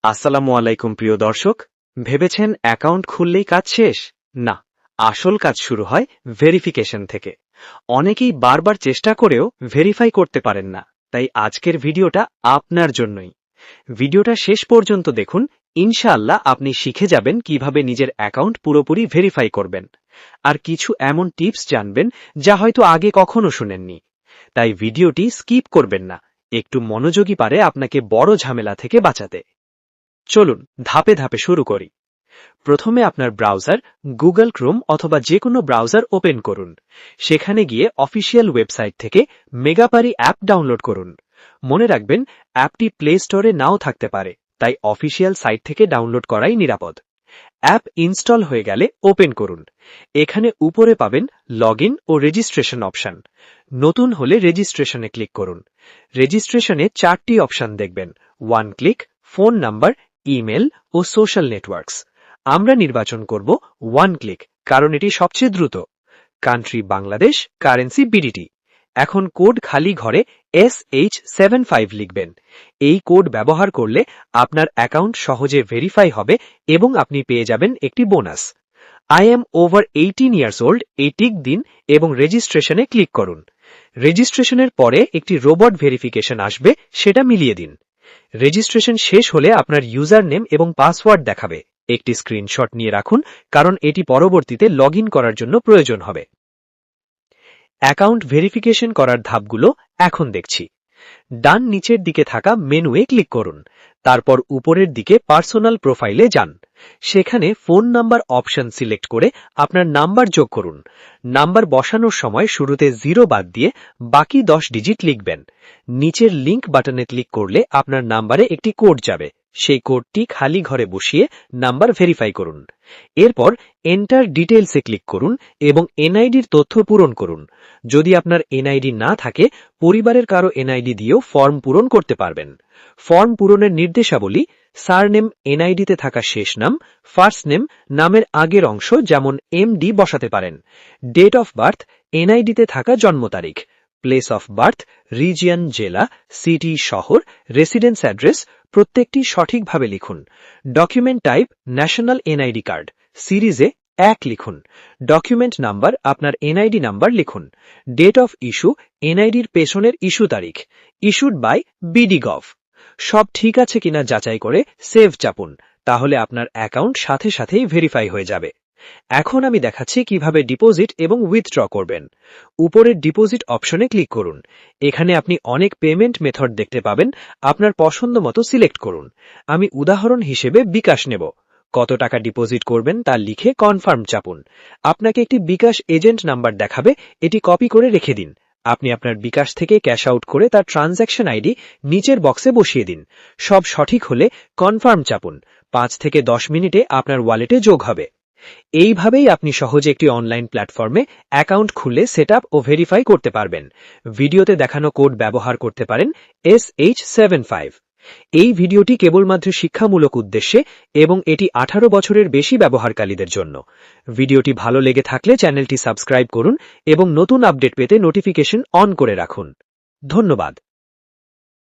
আসসালামু আলাইকুম প্রিয় দর্শক, ভেবেছেন অ্যাকাউন্ট খুললেই কাজ শেষ? না, আসল কাজ শুরু হয় ভেরিফিকেশন থেকে। অনেকেই বারবার চেষ্টা করেও ভেরিফাই করতে পারেন না, তাই আজকের ভিডিওটা আপনার জন্যই। ভিডিওটা শেষ পর্যন্ত দেখুন, ইনশাআল্লাহ আপনি শিখে যাবেন কিভাবে নিজের অ্যাকাউন্ট পুরোপুরি ভেরিফাই করবেন, আর কিছু এমন টিপস জানবেন যা হয়তো আগে কখনো শুনেননি। তাই ভিডিওটি স্কিপ করবেন না, একটু মনোযোগী পারে আপনাকে বড় ঝামেলা থেকে বাঁচাতে। চলুন ধাপে ধাপে শুরু করি। প্রথমে আপনার ব্রাউজার গুগল ক্রোম অথবা যে কোনো ব্রাউজার ওপেন করুন। সেখানে গিয়ে অফিসিয়াল ওয়েবসাইট থেকে মেগাপারি অ্যাপ ডাউনলোড করুন। মনে রাখবেন, অ্যাপটি প্লে স্টোরে নাও থাকতে পারে, তাই অফিসিয়াল সাইট থেকে ডাউনলোড করাই নিরাপদ। অ্যাপ ইনস্টল হয়ে গেলে ওপেন করুন। এখানে উপরে পাবেন লগইন ও রেজিস্ট্রেশন অপশন। নতুন হলে রেজিস্ট্রেশনে ক্লিক করুন। রেজিস্ট্রেশনে 4টি অপশন দেখবেন: one click, phone number, email ও সোশ্যাল নেটওয়ার্কস। আমরা নির্বাচন করব ওয়ান ক্লিক, কারণ এটি সবচেয়ে দ্রুত। Country Bangladesh, currency BDT. এখন কোড খালি ঘরে SH75 লিখবেন। এই কোড ব্যবহার করলে আপনার অ্যাকাউন্ট সহজে ভেরিফাই হবে এবং আপনি পেয়ে যাবেন একটি bonus. I am over 18 years old এই টিক দিন এবং রেজিস্ট্রেশনে ক্লিক করুন। রেজিস্ট্রেশনের পরে একটি রোবট ভেরিফিকেশন আসবে, সেটা মিলিয়ে দিন। রেজিস্ট্রেশন শেষ হলে আপনার ইউজার নেম এবং পাসওয়ার্ড দেখাবে। একটি স্ক্রিনশট নিয়ে রাখুন, কারণ এটি পরবর্তীতে লগইন করার জন্য প্রয়োজন হবে। অ্যাকাউন্ট ভেরিফিকেশন করার ধাপগুলো এখন দেখছি। ডান নিচের দিকে থাকা মেনুয়ে ক্লিক করুন। তারপর উপরের দিকে পার্সোনাল প্রোফাইলে যান। সেখানে ফোন নাম্বার অপশন সিলেক্ট করে আপনার নাম্বার যোগ করুন। নাম্বার বসানোর সময় শুরুতে 0 বাদ দিয়ে বাকি 10 ডিজিট লিখবেন। নিচের লিংক বাটনে ক্লিক করলে আপনার নাম্বারে একটি কোড যাবে। সেই কোডটি খালি ঘরে বসিয়ে নাম্বার ভেরিফাই করুন। এরপর এন্টার ডিটেইলসে ক্লিক করুন এবং এনআইডির তথ্য পূরণ করুন। যদি আপনার এনআইডি না থাকে, পরিবারের কারো এনআইডি দিয়েও ফর্ম পূরণ করতে পারবেন। ফর্ম পূরণের নির্দেশাবলী: সারনেম এনআইডিতে থাকা শেষ নাম, ফার্স্ট নেম নামের আগের অংশ যেমন এমডি বসাতে পারেন। ডেট অফ বার্থ এনআইডিতে থাকা জন্ম তারিখ। প্লেস অফ বার্থ রিজিয়ন, জেলা, সিটি, শহর, রেসিডেন্স অ্যাড্রেস প্রত্যেকটি সঠিকভাবে লিখুন। Document type national NID card, সিরিজে 1 লিখুন। ডকুমেন্ট নাম্বার আপনার এনআইডি নাম্বার লিখুন। ডেট অফ ইস্যু এনআইডির পেছনের ইস্যু তারিখ। Issued by BD gov. সব ঠিক আছে কিনা যাচাই করে সেভ চাপুন, তাহলে আপনার অ্যাকাউন্ট সাথে সাথেই ভেরিফাই হয়ে যাবে। এখন আমি দেখাচ্ছি কিভাবে ডিপোজিট এবং উইথড্র করবেন। উপরের ডিপোজিট অপশনে ক্লিক করুন। এখানে আপনি অনেক পেমেন্ট মেথড দেখতে পাবেন, আপনার পছন্দ মতো সিলেক্ট করুন। আমি উদাহরণ হিসেবে বিকাশ নেব। কত টাকা ডিপোজিট করবেন তা লিখে কনফার্ম চাপুন। আপনাকে একটি বিকাশ এজেন্ট নাম্বার দেখাবে, এটি কপি করে রেখে দিন। আপনি আপনার বিকাশ থেকে ক্যাশ আউট করে তার ট্রানজ্যাকশন আইডি নিচের বক্সে বসিয়ে দিন। সব সঠিক হলে কনফার্ম চাপুন। 5 থেকে 10 মিনিটে আপনার ওয়ালেটে যোগ হবে। এইভাবেই আপনি সহজে একটি অনলাইন প্ল্যাটফর্মে অ্যাকাউন্ট খুলে সেটআপ ও ভেরিফাই করতে পারবেন। ভিডিওতে দেখানো কোড ব্যবহার করতে পারেন SH75। এই ভিডিওটি কেবলমাত্র শিক্ষামূলক উদ্দেশ্যে এবং এটি 18 বছরের বেশি ব্যবহারকারীদের জন্য। ভিডিওটি ভালো লেগে থাকলে চ্যানেলটি সাবস্ক্রাইব করুন এবং নতুন আপডেট পেতে নোটিফিকেশন অন করে রাখুন। ধন্যবাদ।